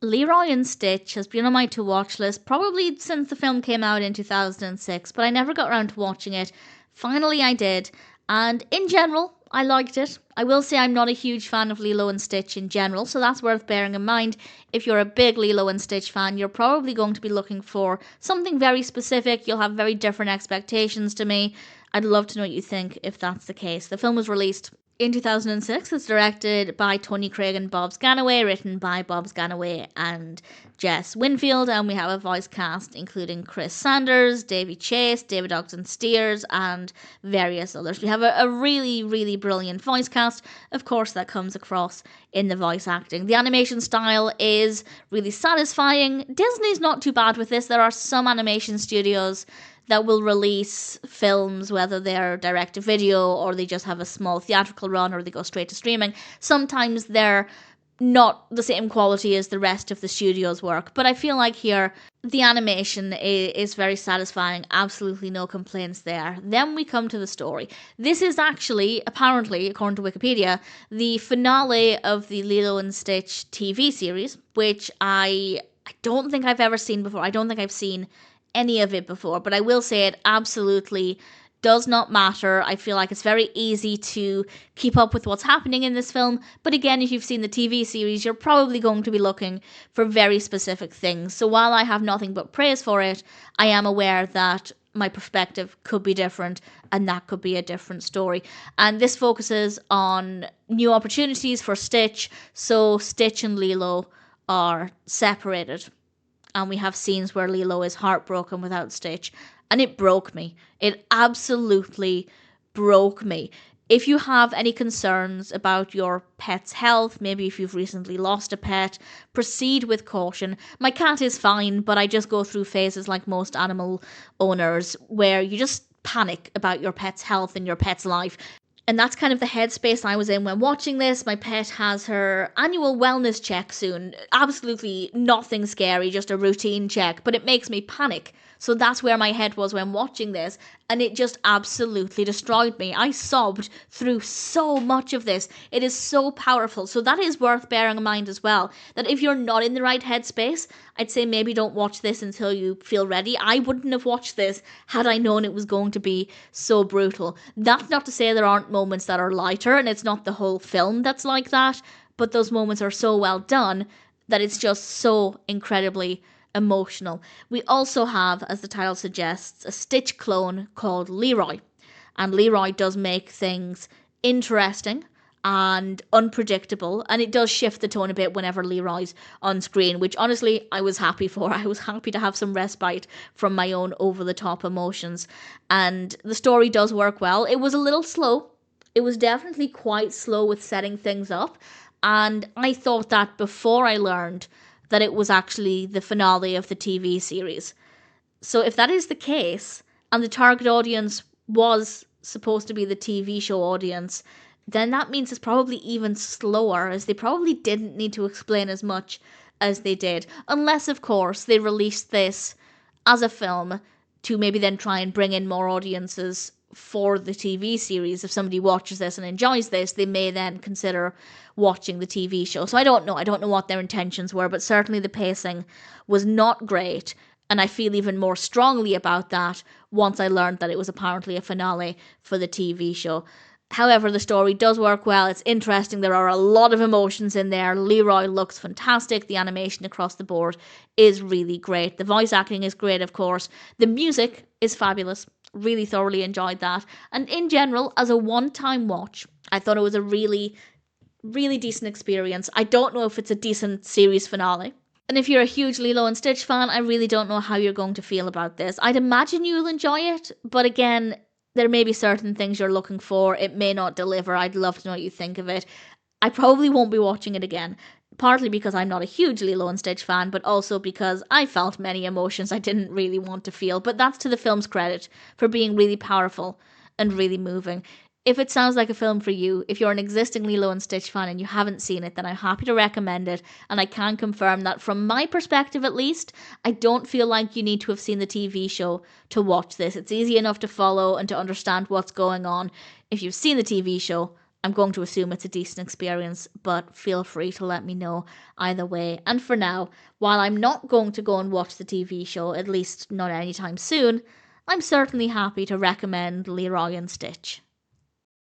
Leroy and Stitch has been on my to-watch list probably since the film came out in 2006, but I never got around to watching it. Finally I did, and in general, I liked it. I will say I'm not a huge fan of Lilo and Stitch in general, so that's worth bearing in mind. If you're a big Lilo and Stitch fan, you're probably going to be looking for something very specific. You'll have very different expectations to me. I'd love to know what you think if that's the case. The film was released in 2006. It's directed by Tony Craig and Bobs Gannaway, written by Bobs Gannaway and Jess Winfield, and we have a voice cast including Chris Sanders, Davy Chase, David Ogden Stiers, and various others. We have a really, really brilliant voice cast, of course, that comes across in the voice acting. The animation style is really satisfying. Disney's not too bad with this. There are some animation studios that will release films, whether they're direct to video or they just have a small theatrical run or they go straight to streaming. Sometimes they're not the same quality as the rest of the studio's work, but I feel like here the animation is very satisfying. Absolutely no complaints there. Then we come to the story. This is actually, apparently, according to Wikipedia, the finale of the Lilo and Stitch TV series, which I don't think I've ever seen before. I don't think I've seen any of it before, but I will say it absolutely does not matter. I feel like it's very easy to keep up with what's happening in this film, but again, if you've seen the TV series, you're probably going to be looking for very specific things. So while I have nothing but praise for it, I am aware that my perspective could be different and that could be a different story. And this focuses on new opportunities for Stitch, so Stitch and Lilo are separated. And we have scenes where Lilo is heartbroken without Stitch. And it broke me. It absolutely broke me. If you have any concerns about your pet's health, maybe if you've recently lost a pet, proceed with caution. My cat is fine, but I just go through phases like most animal owners where you just panic about your pet's health and your pet's life. And that's kind of the headspace I was in when watching this. My pet has her annual wellness check soon. Absolutely nothing scary, just a routine check, but it makes me panic. So that's where my head was when watching this, and it just absolutely destroyed me. I sobbed through so much of this. It is so powerful. So that is worth bearing in mind as well, that if you're not in the right headspace, I'd say maybe don't watch this until you feel ready. I wouldn't have watched this had I known it was going to be so brutal. That's not to say there aren't moments that are lighter, and it's not the whole film that's like that, but those moments are so well done that it's just so incredibly emotional. We also have, as the title suggests, a Stitch clone called Leroy. And Leroy does make things interesting and unpredictable, and it does shift the tone a bit whenever Leroy's on screen, which honestly I was happy for. I was happy to have some respite from my own over-the-top emotions. And the story does work well. It was a little slow. It was definitely quite slow with setting things up, and I thought that before I learned that it was actually the finale of the TV series. So if that is the case, and the target audience was supposed to be the TV show audience, then that means it's probably even slower, as they probably didn't need to explain as much as they did. Unless, of course, they released this as a film to maybe then try and bring in more audiences for the TV series. If somebody watches this and enjoys this, they may then consider watching the TV show. So I don't know what their intentions were, but certainly the pacing was not great, and I feel even more strongly about that once I learned that it was apparently a finale for the TV show. However, the story does work well. It's interesting. There are a lot of emotions in there. Leroy looks fantastic. The animation across the board is really great. The voice acting is great, of course. The music is fabulous. Really thoroughly enjoyed that. And in general, as a one-time watch, I thought it was a really, really decent experience. I don't know if it's a decent series finale. And if you're a huge Lilo and Stitch fan, I really don't know how you're going to feel about this. I'd imagine you'll enjoy it, but again, there may be certain things you're looking for. It may not deliver. I'd love to know what you think of it. I probably won't be watching it again, partly because I'm not a huge Lilo and Stitch fan, but also because I felt many emotions I didn't really want to feel. But that's to the film's credit for being really powerful and really moving. If it sounds like a film for you, if you're an existing Lilo and Stitch fan and you haven't seen it, then I'm happy to recommend it. And I can confirm that from my perspective at least, I don't feel like you need to have seen the TV show to watch this. It's easy enough to follow and to understand what's going on. If you've seen the TV show, I'm going to assume it's a decent experience, but feel free to let me know either way. And for now, while I'm not going to go and watch the TV show, at least not anytime soon, I'm certainly happy to recommend Leroy and Stitch.